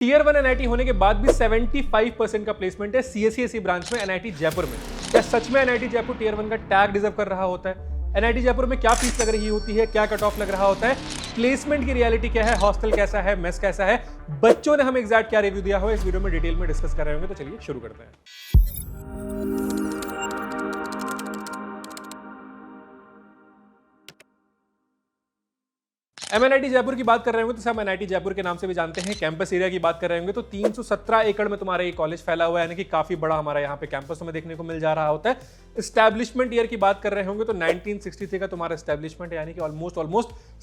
Tier 1 NIT होने के बाद भी 75% का प्लेसमेंट है सीएससी ब्रांच में एनआईटी जयपुर में। क्या सच में एनआईटी जयपुर टीयर 1 का टैग डिजर्व कर रहा होता है? एनआईटी जयपुर में क्या फीस लग रही होती है, क्या कट ऑफ लग रहा होता है, प्लेसमेंट की रियलिटी क्या है, हॉस्टल कैसा है, मेस कैसा है, बच्चों ने हमें एग्जैक्ट क्या रिव्यू दिया हो, इस वीडियो में डिटेल में डिस्कस कर रहे होंगे। तो चलिए शुरू करते हैं। एमएनआईटी जयपुर की बात कर रहे होंगे तो हम एनआईटी जयपुर के नाम से भी जानते हैं। कैंपस एरिया की बात कर रहे होंगे तो 317 एकड़ में तुम्हारा ये कॉलेज फैला हुआ है, यानी कि काफी बड़ा हमारा यहाँ पे कैंपस हमें देखने को मिल जा रहा होता है। एस्टैब्लिशमेंट ईयर की बात कर रहे होंगे तो 1963 का तुम्हारा एस्टैब्लिशमेंट, यानी कि ऑलमोस्ट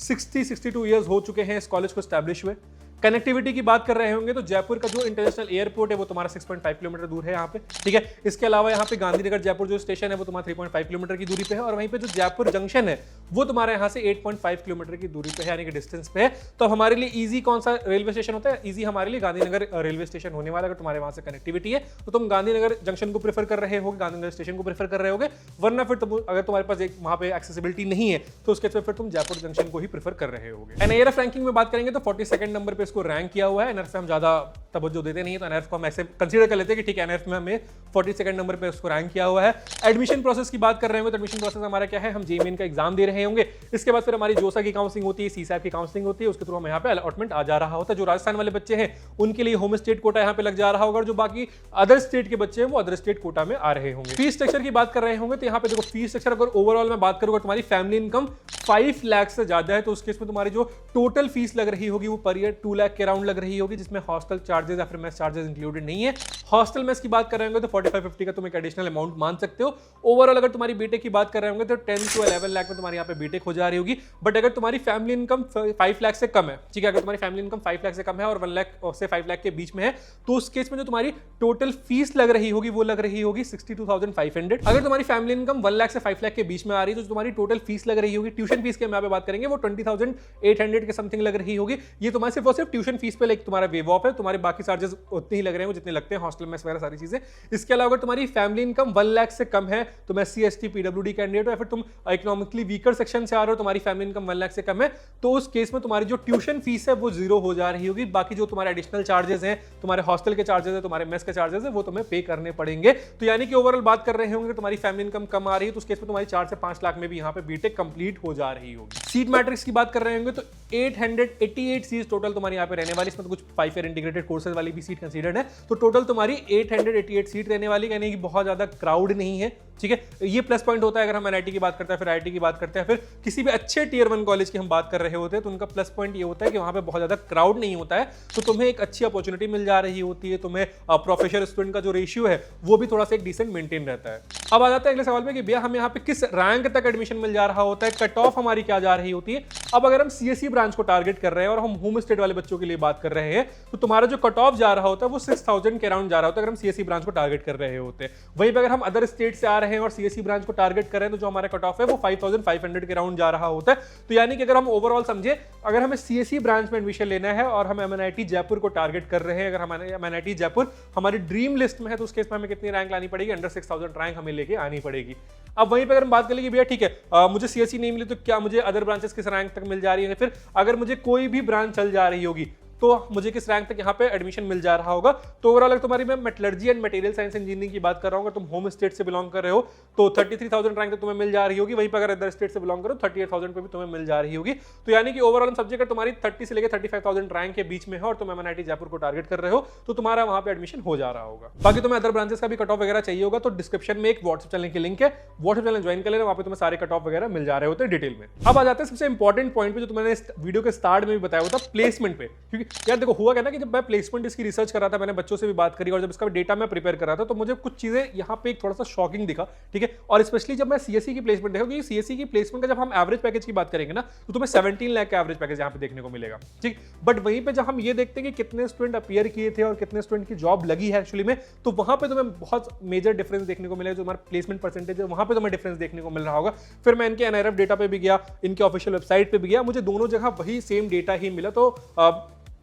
62 ईयर्स हो चुके हैं इस कॉलेज को एस्टैब्लिश हुए। कनेक्टिविटी की बात कर रहे होंगे तो जयपुर का जो इंटरनेशनल एयरपोर्ट है वो तुम्हारा 6.5 किलोमीटर दूर है यहाँ पे, ठीक है। इसके अलावा यहाँ पे गांधीनगर जयपुर जो स्टेशन है वो तुम्हारा 3.5 किलोमीटर की दूरी पे है, और वहीं पे जो जयपुर जंक्शन है वो तुम्हारे यहाँ से 8.5 किलोमीटर की दूरी पे है, यानी कि डिस्टेंस पे है। तो हमारे लिए इजी कौन सा रेलवे स्टेशन होता है? इजी हमारे लिए गांधीनगर रेलवे स्टेशन होने वाला। अगर तुम्हारे वहां से कनेक्टिविटी है तो तुम गांधीनगर जंक्शन को प्रेफर कर रहे होगे, गांधीनगर स्टेशन को प्रेफर कर रहे होगे, वरना फिर तुम अगर तुम्हारे पास एक वहां पे एक्सेसिबिलिटी नहीं है तो उसके फिर तुम जयपुर जंक्शन को ही प्रेफर कर रहे होगे। एनआईआरएफ रैंकिंग में बात करेंगे तो 42 नंबर पे इसको रैंक किया हुआ है। एनआरएफ से हम ज्यादा तवज्जो देते नहीं है, तो एनआरएफ को हम ऐसे कंसीडर कर लेते हैं कि ठीक है, एनआरएफ में हमें 42 नंबर पे उसको रैंक किया हुआ है। एडमिशन प्रोसेस की बात कर रहे होंगे तो एडमिशन प्रोसेस हमारा क्या है, हम जेईई मेन का एग्जाम दे रहे होंगे, इसके बाद फिर हमारी जोसा की काउंसलिंग होती है, सीसैट की काउंसलिंग होती है, उसके थ्रू हम यहाँ पे अलॉटमेंट आ जा रहा होता है। जो राजस्थान वाले बच्चे हैं उनके लिए होम स्टेट कोटा यहाँ पे लग जा रहा होगा, और जो बाकी अदर स्टेट के बच्चे हैं वो अदर स्टेट कोटा में आ रहे होंगे। फीस स्ट्रक्चर की बात कर रहे होंगे तो यहाँ पे देखो, फीस स्ट्रक्चर अगर ओवरऑल में बात करूंगा तुम्हारी फैमिली इनकम 5 लाख से ज्यादा है तो उस केस में तुम्हारी जो टोटल फीस लग रही होगी वो पर ईयर 2 लाख के अराउंड लग रही होगी, जिसमें हॉस्टल चार्जेस या फिर मेस चार्जेस इंक्लूडेड नहीं है। हॉस्टल मेस की बात कर रहे होंगे तो 45-50 का तुम एक एडिशनल अमाउंट मान सकते हो। ओवरऑल अगर तुम्हारी बीटेक की बात कर रहे होंगे तो 10 से 11 लाख में तुम्हारी यहाँ पे बीटेक हो जा रही होगी। बट अगर तुम्हारी फैमिली इनकम 5 लाख से कम है, ठीक है, अगर तुम्हारी फैमिली इनकम 5 लाख से कम है और 1 लाख से 5 लाख के बीच में है तो उस केस में जो तुम्हारी टोटल फीस लग रही होगी वो लग रही होगी 62,500। अगर तुम्हारी फैमिली इनकम 1 लाख से 5 लाख के बीच में आ रही है तो तुम्हारी टोटल फीस लग रही होगी, ट्यूशन फीस की हम यहाँ पे बात करेंगे, वो 20,800 के समथिंग लग रही होगी। ये तुम्हारे सिर्फ और सिर्फ ट्यूशन फीस पे लाइक तुम्हारा वेव ऑफ है, तुम्हारे बाकी चार्जेस उतने ही लग रहे हैं जितने लगते हैं हॉस्टल में वगैरह सारी चीजें। इसके अलावा अगर तुम्हारी फैमिली इनकम 1 लाख से कम है, तुम SC ST PWD कैंडिडेट हो या फिर तुम इकोनॉमिकली वीकर सेक्शन से आ रहे हो, तुम्हारी फैमिली इनकम 1 लाख से कम है, तो उस केस में तुम्हारी जो ट्यूशन फीस है वो जीरो हो जा रही होगी। बाकी जो तुम्हारे एडिशनल चार्जेस हैं, तुम्हारे हॉस्टल के चार्जेस है, तुम्हारे मेस के चार्जेस है, वो तुम्हें पे करने पड़ेंगे। तो यानी कि ओवरऑल बात कर रहे होंगे तुम्हारी फैमिली इनकम कम आ रही है तो उस केस में तुम्हारी 4 से 5 लाख में भी यहाँ पे बीटेक कंप्लीट हो जा रही होगी। सीट मैट्रिक्स की बात कर रहे होंगे तो 888 सीट्स टोटल तुम्हारी यहाँ पे रहने वाली, इसमें तो कुछ 5 ईयर इंटीग्रेटेड कोर्सेज वाली भी सीट कंसीडर्ड है, तो टोटल तुम्हारी 888 सीट रहने वाली, यानी कि बहुत ज्यादा क्राउड नहीं है, ठीक है। ये प्लस पॉइंट होता है अगर हम एनआईटी की बात करते हैं, फिर आईआईटी की बात करते हैं, फिर किसी भी अच्छे टीयर 1 कॉलेज की हम बात कर रहे होते हैं तो उनका प्लस पॉइंट ये होता है कि वहां पे बहुत ज्यादा क्राउड नहीं होता है, तो तुम्हें एक अच्छी अपॉर्चुनिटी मिल जा रही होती है, तुम्हें प्रोफेसर स्टूडेंट का जो रेशियो है वो भी थोड़ा सा एक डिसेंट मेंटेन रहता है। अब आ जाता है अगले सवाल पे कि भैया हमें यहाँ पे किस रैंक तक एडमिशन मिल जा रहा होता है, कट ऑफ हमारी क्या जा रही होती है। अब अगर हम सीएससी ब्रांच को टारगेट कर रहे हैं और हम होम स्टेट वाले बच्चों के लिए बात कर रहे हैं तो तुम्हारा जो कट ऑफ जा रहा होता है वो 6000 के अराउंड जा रहा होता है अगर हम सीएससी ब्रांच को टारगेट कर रहे होते हैं। वहीं पर अगर हम अदर स्टेट से आ रहे हैं और सीएससी ब्रांच को टारगेट कर रहे हैं तो जो हमारा कट ऑफ है वो 5500 के अराउंड जा रहा होता है। तो यानी कि अगर हम ओवरऑल समझे, अगर हमें सीएससी ब्रांच में एडमिशन लेना है और हम एमएनआईटी जयपुर को टारगेट कर रहे हैं, अगर हमारे एमएनआईटी जयपुर हमारी ड्रीम लिस्ट में है तो उस केस में हमें कितनी रैंक लानी पड़ेगी? अंडर 6000 रैंक हमें लेके आनी पड़ेगी। अब वहीं पे अगर हम बात कर ले कि भैया ठीक है मुझे सीएससी नहीं मिली तो क्या मुझे अदर ब्रांचेस किस रैंक तक मिल जा रही है, फिर अगर मुझे कोई भी ब्रांच चल जा रही होगी तो मुझे किस रैंक तक यहाँ पे एडमिशन मिल जा रहा होगा। तो ओवरऑल अगर तुम्हारी मैं metallurgy and material science engineering की बात कर रहा हूँ, तुम होम स्टेट से बिलोंग कर रहे हो तो 33,000 रैंक तक तुम्हें मिल जा रही होगी। वहीं पर अगर अदर स्टेट से बिलोंग करो 38,000 पे भी तुम्हें मिल जा रही होगी। तो यानी कि ओवरऑल सब्जेक्ट तुम्हारी 30 से लेकर 35,000 रैंक के बीच में है और तुम एमएनआईटी जयपुर को टारगेट कर रहे हो तो तुम्हारा वहां पे एडमिशन हो जा रहा होगा। बाकी तुम्हें अदर ब्रांचेस का भी कट ऑफ वगैरह चाहिए होगा तो डिस्क्रिप्शन में एक व्हाट्सएप चैनल की लिंक है, व्हाट्सएप चैनल ज्वाइन कर लेना, वहां पे तुम्हें सारे कट ऑफ वगैरह मिल जा रहे होते हैं डिटेल में। अब आ जाते हैं सबसे इंपॉर्टेंट पॉइंट पे जो तुमने वीडियो के स्टार्ट में भी बताया होता प्लेसमेंट पे, क्योंकि यार देखो हुआ क्या ना कि जब मैं प्लेसमेंट इसकी रिसर्च कर रहा था, मैंने बच्चों से भी बात करी और जब इसका डेटा मैं प्रिपेयर कर रहा था तो मुझे कुछ चीजें यहाँ पे एक थोड़ा सा शॉकिंग दिखा, ठीक है। और स्पेशली जब मैं सीएससी की प्लेसमेंट देखा, क्योंकि सीएससी की प्लेसमेंट का जब हम एवरेज पैकेज की बात करेंगे ना तो तुम्हें 17 लाख का एवरेज पैकेज यहाँ पे देखने को मिलेगा, ठीक। बट वहीं पे जब हम ये देखते हैं कि कितने स्टूडेंट अपीयर किए थे और कितने स्टूडेंट की जॉब लगी है एक्चुअली में, तो वहां पे तुम्हें बहुत मेजर डिफरेंस देखने को मिलेगा। जो हमारा प्लेसमेंट परसेंटेज है वहां पे तुम्हें डिफरेंस देखने को मिल रहा होगा। फिर मैं इनके एनआईआरएफ डेटा पे भी गया, इनके ऑफिशियल वेबसाइट पे भी गया, मुझे दोनों जगह वही सेम डेटा ही मिला। तो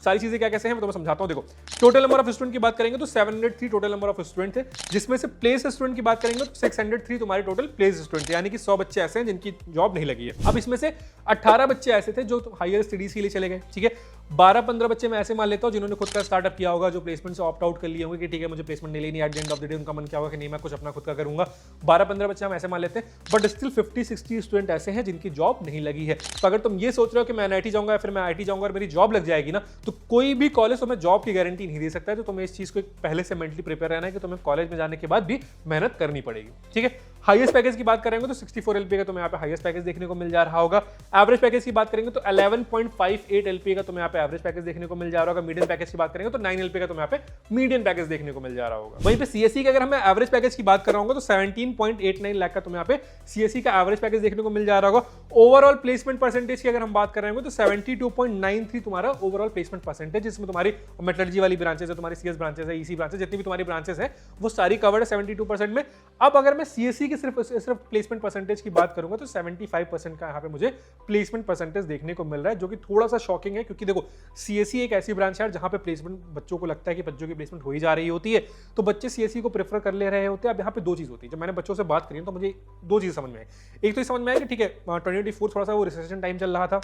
सारी चीजें क्या कैसे हैं मैं तुम्हें समझाता हूं। देखो, टोटल नंबर ऑफ स्टूडेंट की बात करेंगे तो 703 टोटल नंबर ऑफ स्टूडेंट थे, जिसमें से प्लेस स्टूडेंट की बात करेंगे तो 603 तुम्हारे टोटल प्लेस स्टूडेंट थे, यानी कि 100 बच्चे ऐसे हैं जिनकी जॉब नहीं लगी है। अब इसमें से 18 बच्चे ऐसे थे जो हायर स्टडीज के लिए चले गए, ठीक है। 12-15 बच्चे मैं ऐसे मान लेता हूं जिन्होंने खुद का स्टार्टअप किया होगा, जो प्लेसमेंट से ऑप्ट आउट कर लिए होंगे कि ठीक है मुझे प्लेसमेंट नहीं लेनी, at the end of the day उनका मन क्या होगा कि नहीं मैं कुछ अपना खुद का करूंगा। 12-15 बच्चे हम ऐसे मान लेते हैं, बट स्टिल 50-60 स्टूडेंट ऐसे हैं जिनकी जॉब नहीं लगी है। तो अगर तुम ये सोच रहे हो कि मैं एनआईटी जाऊंगा या फिर मैं आईटी जाऊंगा और मेरी जॉब लग जाएगी ना, तो कोई भी कॉलेज तुम्हें जॉब की गारंटी नहीं दे सकता है। तो तुम्हें इस चीज को पहले से मेंटली प्रिपेयर रहना है कि तुम्हें कॉलेज में जाने के बाद भी मेहनत करनी पड़ेगी, ठीक है। हाईएस्ट पैकेज की बात करेंगे तो 64 एलपीए का तुम्हें यहाँ पे हाईएस्ट पैकेज देखने को मिल जा रहा होगा। एवरेज पैकेज की बात करेंगे तो 11.58 एलपीए का तुम्हें यहाँ पे एवरेज पैकेज देखने को मिल जा रहा होगा। मीडियम पैकेज की बात करेंगे तो 9 एलपीए का तुम्हें यहाँ पे मीडियम पैकेज देखने को मिल जा रहा होगा। वहीं पे सीएससी का अगर हम एवरेज पैकेज की बात कर रहा हूँ तो 17.89 लाख का तुम्हें यहाँ पे सीएससी का एवरेज पैकेज देखने को मिल जा रहा होगा। ओवरऑल प्लेसमेंट परसेंटेज की अगर हम बात कर रहे हैं तो 72.93 तुम्हारा ओवरऑल प्लेसमेंट परसेंटेज, जिसमें तुम्हारी मेटलर्जी वाली ब्रांचेस है, तुम्हारी सीएस ब्रांचेस है, ईसी ब्रांचेस, जितनी भी तुम्हारी ब्रांचेस है वो सारी कवर्ड है 72% में। अब अगर मैं सीएससी की सिर्फ प्लेसमेंट परसेंटेज की बात करूंगा तो 75% का यहाँ पे मुझे प्लेसमेंट परसेंटेज देखने को मिल रहा है, जो कि थोड़ा सा शॉकिंग है, क्योंकि देखो सीएससी एक ऐसी ब्रांच है जहां पे प्लेसमेंट बच्चों को लगता है कि बच्चों की प्लेसमेंट हो ही जा रही होती है, तो बच्चे सीएससी को प्रेफर कर ले रहे होते हैं। अब यहाँ पे दो चीज होती है, जब मैंने बच्चों से बात करी तो मुझे दो चीज समझ में आई। एक तो ये समझ में आया कि ठीक है 2024 थोड़ा सा वो रिसेशन टाइम चल रहा था,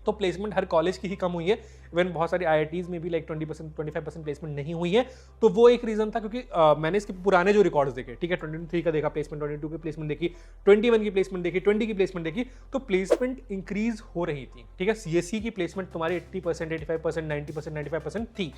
तो प्लेसमेंट हर कॉलेज की ही कम हुई है, इवन बहुत सारी आईआईटीज में भी लाइक 20% 25% प्लेसमेंट नहीं हुई है। तो वो एक रीजन था, क्योंकि मैंने इसके पुराने जो रिकॉर्ड्स देखे, ठीक है 23 का देखा प्लेसमेंट, 22 की प्लेसमेंट देखी, 21 की प्लेसमेंट देखी, 20 की प्लेसमेंट देखी, तो प्लेसमेंट इंक्रीज हो रही थी, ठीक है। सीएससी की प्लेसमेंट तुम्हारी 80%, 85%, 90%, 95% थी।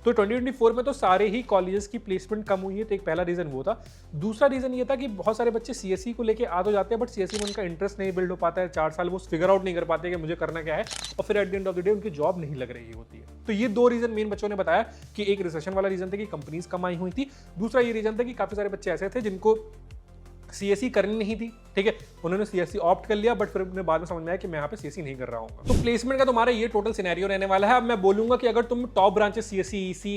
तो 2024 में तो सारे ही कॉलेजेस की प्लेसमेंट कम हुई है, तो एक पहला रीजन वो था। दूसरा रीजन ये था कि बहुत सारे बच्चे सीएससी को लेके आ तो जाते हैं, बट सीएससी में उनका इंटरेस्ट नहीं बिल्ड हो पाता है, 4 साल वो फिगर आउट नहीं कर पाते कि मुझे करना क्या है, और फिर at the end of the day उनकी जॉब नहीं लग रही होती है। तो ये दो रीजन मेन बच्चों ने बताया कि एक रिसेशन वाला रीजन था कि कंपनीज कम आई हुई थी, दूसरा ये रीजन था कि काफी सारे बच्चे ऐसे थे जिनको सीएससी करनी नहीं थी, ठीक है, उन्होंने सीएससी ऑप्ट कर लिया, बट फिर उन्हें बाद में समझ में आया कि मैं यहाँ पे सीएससी नहीं कर रहा हूँ। तो प्लेसमेंट का तुम्हारा ये टोटल सिनेरियो रहने वाला है। अब मैं बोलूंगा कि अगर तुम टॉप ब्रांचेस सीएससी, ईसी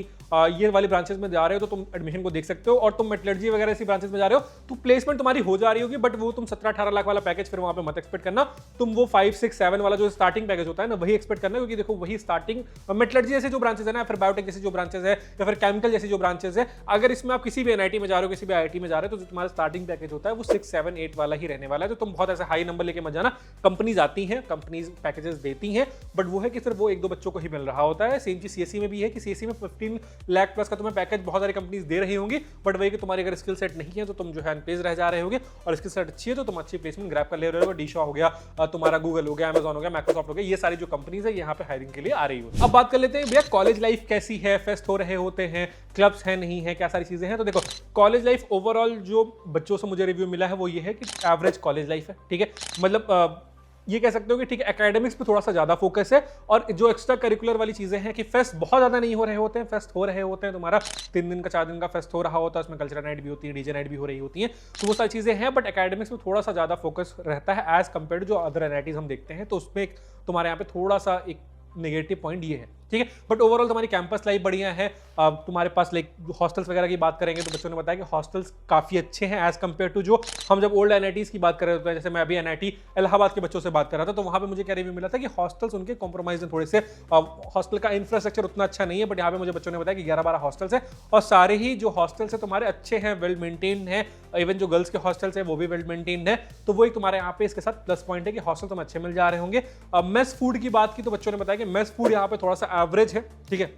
ये वाली ब्रांचेस में जा रहे हो तो तुम एडमिशन को देख सकते हो, और तुम मेटलर्जी वगैरह ऐसी ब्रांचेस में जा रहे हो तो प्लेसमेंट तुम्हारी हो जा रही होगी, बट वो तुम 17-18 लाख वाला पैकेज फिर वहां पे मत एक्सपेक्ट करना। तुम वो 5-6-7 वाला जो स्टार्टिंग पैकेज होता है ना वही एक्सपेक्ट करना, क्योंकि देखो वही स्टार्टिंग मेटलर्जी जैसे जो ब्रांचेस है ना, फिर बायोटेक जैसी जो ब्रांचेस है, या फिर केमिकल जैसी जो ब्रांचेस है, अगर इसमें आप किसी भी एनआईटी में जा रहे हो, किसी भी आईआईटी में जा रहे हो, तो तुम्हारा स्टार्टिंग पैकेज होता है वो 6-7-8 वाला ही रहने वाला है। तो तुम बहुत ऐसे हाई नंबर लेके मत जाना। कंपनीज आती हैं, कंपनीज पैकेजेस देती हैं, बट वो है कि सिर्फ वो 1-2 बच्चों को ही मिल रहा होता है। सेम चीज सीएससी में भी है कि सीएससी में 15 लाख प्लस का तुम्हें पैकेज बहुत सारी कंपनीज दे रही होंगी, बट वही कि तुम्हारी अगर स्किल सेट नहीं है तो तुम जो है अनपेज रह जा रहे होगे, और स्किल सेट अच्छी है तो तुम अच्छी प्लेसमेंट ग्रैब कर ले रहे हो। डीशा हो गया, तुम्हारा गूगल हो गया, अमेजॉन हो गया, माइक्रोसॉफ्ट हो गया, ये सारी जो कंपनीज है यहाँ पे हायरिंग के लिए आ रही होती है। अब बात कर लेते हैं भैया कॉलेज लाइफ कैसी है, फेस्ट हो रहे होते हैं, क्लब्स है नहीं है, क्या सारी चीजें हैं। तो देखो कॉलेज लाइफ ओवरऑल जो बच्चों से मुझे रिव्यू मिला है वो ये है कि एवरेज कॉलेज लाइफ है, ठीक है। मतलब ये कह सकते हो कि ठीक है एकेडमिक्स पे थोड़ा सा ज्यादा फोकस है, और जो एक्स्ट्रा करिकुलर वाली चीजें हैं कि फेस्ट बहुत ज्यादा नहीं हो रहे होते हैं, फेस्ट हो रहे होते हैं, तुम्हारा 3 दिन का 4 दिन का फेस्ट हो रहा होता है, उसमें कल्चरल नाइट भी होती है, डीजे नाइट भी हो रही होती है, तो वो सारी चीजें हैं, बट एकेडमिक्स में थोड़ा सा ज्यादा फोकस रहता है एज कम्पेयर जो अदर एनआईटीज हम देखते हैं। तो उसमें तुम्हारे यहाँ पे थोड़ा सा एक नेगेटिव पॉइंट ये है, ठीक है। बट ओवरऑल तुम्हारी कैंपस लाइफ बढ़िया है। तुम्हारे पास लाइक हॉस्टल्स वगैरह की बात करेंगे तो बच्चों ने बताया कि हॉस्टल्स काफी अच्छे हैं एज कम्पेयर टू जो हम जब ओल्ड एनआईटीज की बात कर रहे होते हैं। जैसे मैं अभी एनआईटी इलाहाबाद के बच्चों से बात कर रहा था, तो वहां पे मुझे क्या रिव्यू मिला था कि हॉस्टल्स उनके कॉम्प्रोमाइज थोड़े से, हॉस्टल का इंफ्रास्ट्रक्चर उतना अच्छा नहीं है, बट यहाँ पे मुझे बच्चों ने बताया कि 11-12 हॉस्टल्स है, और सारे ही जो हॉस्टल्स है तुम्हारे अच्छे हैं, वेल मेंटेन्ड है। इवन जो गर्ल्स के हॉस्टल्स है वो भी वेल मेंटेन्ड है, तो वो एक तुम्हारे यहाँ पे इसके साथ प्लस पॉइंट है कि हॉस्टल तुम अच्छे मिल जा रहे होंगे। मेस फूड की बात की तो बच्चों ने बताया कि मेस फूड यहाँ पे थोड़ा सा एवरेज है, ठीक है।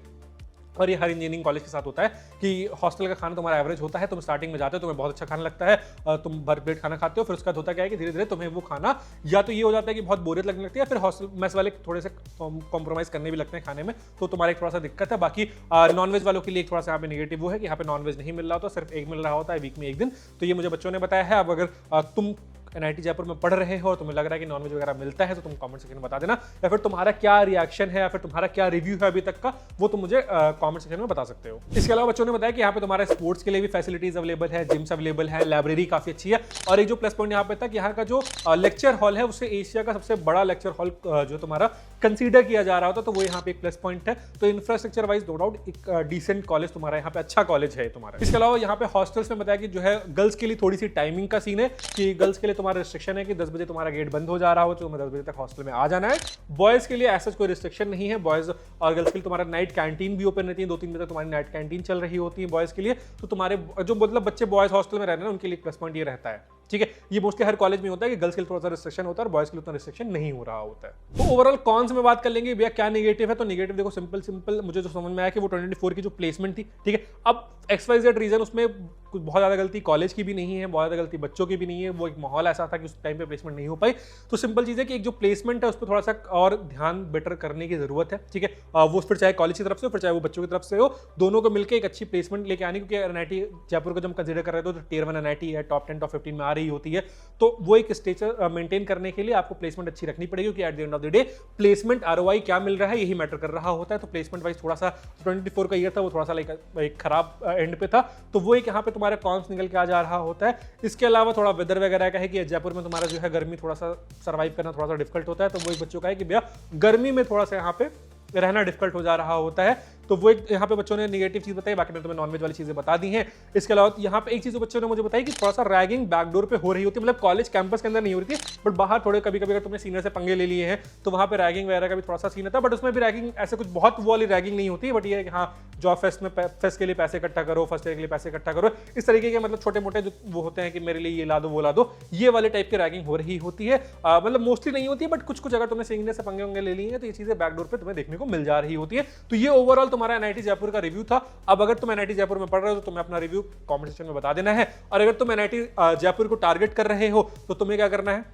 और ये हर इंजीनियरिंग कॉलेज के साथ होता है कि हॉस्टल का खाना तुम्हारा एवरेज होता है। तुम स्टार्टिंग में जाते हो, तुम्हें बहुत अच्छा खाना लगता है, तुम भर पेट खाना खाते हो, फिर उसका होता क्या है कि धीरे धीरे तुम्हें वो खाना या तो ये हो जाता है कि बहुत बोरियत लगने लगती है, फिर हॉस्टल मेस वाले थोड़े से कॉम्प्रोमाइज करने भी लगते हैं खाने में, तो तुम्हारा एक थोड़ा सा दिक्कत है। बाकी नॉनवेज वालों के लिए एक थोड़ा सा यहाँ पे नेगेटिव वो है कि यहाँ पे नॉनवेज नहीं मिल रहा होता, सिर्फ एक मिल रहा होता है वीक में 1 दिन। तो ये मुझे बच्चों ने बताया है। अब अगर तुम एनआईटी जयपुर में पढ़ रहे हो और तुम्हें लग रहा है कि नॉनवेज वगैरह मिलता है, तो तुम कमेंट सेक्शन में बता देना, या फिर तुम्हारा क्या रिएक्शन है या फिर तुम्हारा क्या रिव्यू है अभी तक का, वो तुम मुझे कमेंट सेक्शन में बता सकते हो। इसके अलावा बच्चों ने बताया कि यहाँ पे तुम्हारा स्पोर्ट्स के लिए भी फैसिलिटीज अवेलेबल है, जिम्स अवेलेबल है, लाइब्रेरी काफी अच्छी है, और एक जो प्लस पॉइंट यहाँ पे था कि यहाँ का जो लेक्चर हॉल है उससे एशिया का सबसे बड़ा लेक्चर हॉल जो तुम्हारा कंसीडर किया जा रहा होता, तो वो यहाँ पे एक प्लस पॉइंट है। तो इंफ्रास्ट्रक्चर वाइज नो डाउट एक डिसेंट कॉलेज तुम्हारा यहाँ पे, अच्छा कॉलेज है तुम्हारा। इसके अलावा यहाँ पे हॉस्टल्स में बताया कि जो है गर्ल्स के लिए थोड़ी सी टाइमिंग का सीन है कि गर्ल्स के लिए तुम्हारा रिस्ट्रिक्शन है कि 10 बजे तुम्हारा गेट बंद हो जा रहा हो, तो तुम्हें 10 बजे तक हॉस्टल में आ जाना है। बॉयज के लिए ऐसा कोई रिस्ट्रिक्शन नहीं है, बॉयज और गर्ल्स के लिए तुम्हारा नाइट कैंटीन भी ओपन रहती है, 2-3 बजे तक तुम्हारी नाइट कैंटीन चल रही होती है बॉयज के लिए। तो तुम्हारे जो मतलब बच्चे बॉयज हॉस्टल में रहते हैं उनके लिए प्लस पॉइंट ये रहता है, ठीक है। ये मोस्टली हर कॉलेज में होता है कि गर्ल्स के लिए थोड़ा सा रिस्ट्रिक्शन होता है और बॉयज के लिए उतना रिस्ट्रिक्शन नहीं हो रहा होता है। तो ओवरऑल कॉन्स में बात कर लेंगे भैया, क्या नेगेटिव है। तो नेगेटिव देखो सिंपल मुझे जो समझ में आया कि वो 24 की जो प्लेसमेंट थी, ठीक है। अब XYZ रीजन उसमें कुछ बहुत ज्यादा गलती कॉलेज की भी नहीं है, बहुत ज्यादा गलती बच्चों की भी नहीं है, वो एक माहौल ऐसा था कि उस टाइम पे प्लेसमेंट नहीं हो पाई। तो सिंपल चीज है कि एक जो प्लेसमेंट है उस पर थोड़ा सा और ध्यान बेटर करने की जरूरत है, ठीक है। वो फिर चाहे कॉलेज की तरफ से हो फिर चाहे वो बच्चों की तरफ से हो, दोनों को मिलकर एक अच्छी प्लेसमेंट लेके आनी, क्योंकि NIT जयपुर को जब कंसिडर कर रहे थे तो Tier 1 NIT है, टॉप 10 टॉप 15 में आ रही होती है। तो वो एक स्टेचर मेंटेन करने के लिए आपको प्लेसमेंट अच्छी रखनी पड़ेगी, क्योंकि at the end of the day placement ROI क्या मिल रहा है यही मैटर कर रहा होता है। तो प्लेसमेंट वाइज थोड़ा सा 24 का ईयर था वो थोड़ा सा एक खराब एंड पे था, तो वो एक यहाँ पे तुम्हारे कॉन्स निकल के आ जा रहा होता है। इसके अलावा थोड़ा वेदर वगैरह का है कि जयपुर में तुम्हारा जो है गर्मी थोड़ा सा सर्वाइव करना थोड़ा सा डिफिकल्ट होता है। तो वो एक बच्चों का है कि भैया गर्मी में थोड़ा सा यहाँ पे रहना डिफिकल्ट हो जा रहा होता है। तो वो एक यहाँ पे बच्चों ने नेगेटिव चीज बताई, बाकी मैंने तुम्हें नॉनवेज वाली चीजें बता दी हैं। इसके अलावा यहाँ पे एक चीज बच्चों ने मुझे बताई कि थोड़ा सा रैगिंग बैकडोर पे हो रही होती है, मतलब कॉलेज कैंपस के अंदर नहीं हो रही थी, बट बाहर थोड़े कभी कभी अगर तुमने सीनियर से पंगे ले लिए हैं तो वहाँ पे रैगिंग वगैरह का भी थोड़ा सा सीन था। बट उसमें भी रैगिंग ऐसे कुछ बहुत वो वाली रैगिंग नहीं होती, बट ये है कि हाँ जॉब फेस्ट के लिए पैसे इकट्ठा करो, फर्स्ट ईयर के लिए पैसे इकट्ठा करो, इस तरीके के मतलब छोटे मोटे जो वो होते हैं कि मेरे लिए ये ला दो वो ला दो, ये वाले टाइप की रैगिंग हो रही होती है। मतलब मोस्टली नहीं होती है, बट कुछ अगर तुमने सीनियर से पंगे वंगे ले लिए हैं तो ये चीजें बैकडोर पे तुम्हें देखने को मिल जा रही होती है। तो ये ओवरऑल तुम्हारा NIT जयपुर का रिव्यू था। अब अगर तुम NIT जयपुर में पढ़ रहे हो तो तुम्हें अपना रिव्यू कमेंट सेक्शन में बता देना है, और अगर तुम NIT जयपुर को टारगेट कर रहे हो तो तुम्हें क्या करना है,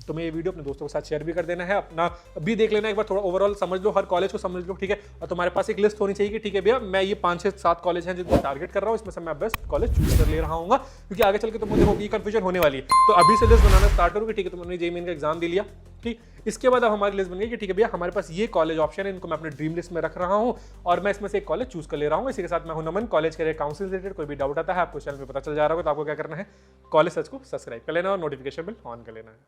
तुम्हें ये वीडियो अपने दोस्तों के साथ शेयर भी कर देना है, अपना भी देख लेना एक बार, थोड़ा ओवरऑल समझ लो, हर कॉलेज को समझ लो, ठीक है। और तुम्हारे पास एक लिस्ट होनी चाहिए कि ठीक है भैया मैं ये 5 से 7 कॉलेज हैं जिनको टारगेट कर रहा हूँ, इसमें से मैं बेस्ट कॉलेज चूज कर ले रहा हूँ, क्योंकि आगे चल के तुम देखो ये कंफ्यूजन होने वाली है। तो अभी से लिस्ट बनाना स्टार्ट करो कि ठीक है तुमने JEE मेन का एग्जाम दे लिया, ठीक। इसके बाद अब हमारी लिस्ट बन गई कि ठीक है भैया हमारे पास ये कॉलेज ऑप्शन है, इनको मैं अपने ड्रीम लिस्ट में रख रहा हूँ और मैं इसमें से एक कॉलेज चूज कर ले रहा हूँ। इसी के साथ मैं हूं नमन, कॉलेज करियर काउंसिल रिलेटेड कोई भी डाउट आता है आपको चैनल में पता चल जा रहा होगा तो आपको क्या करना है, कॉलेज सर्च को सब्सक्राइब कर लेना और नोटिफिकेशन बिल ऑन कर लेना है।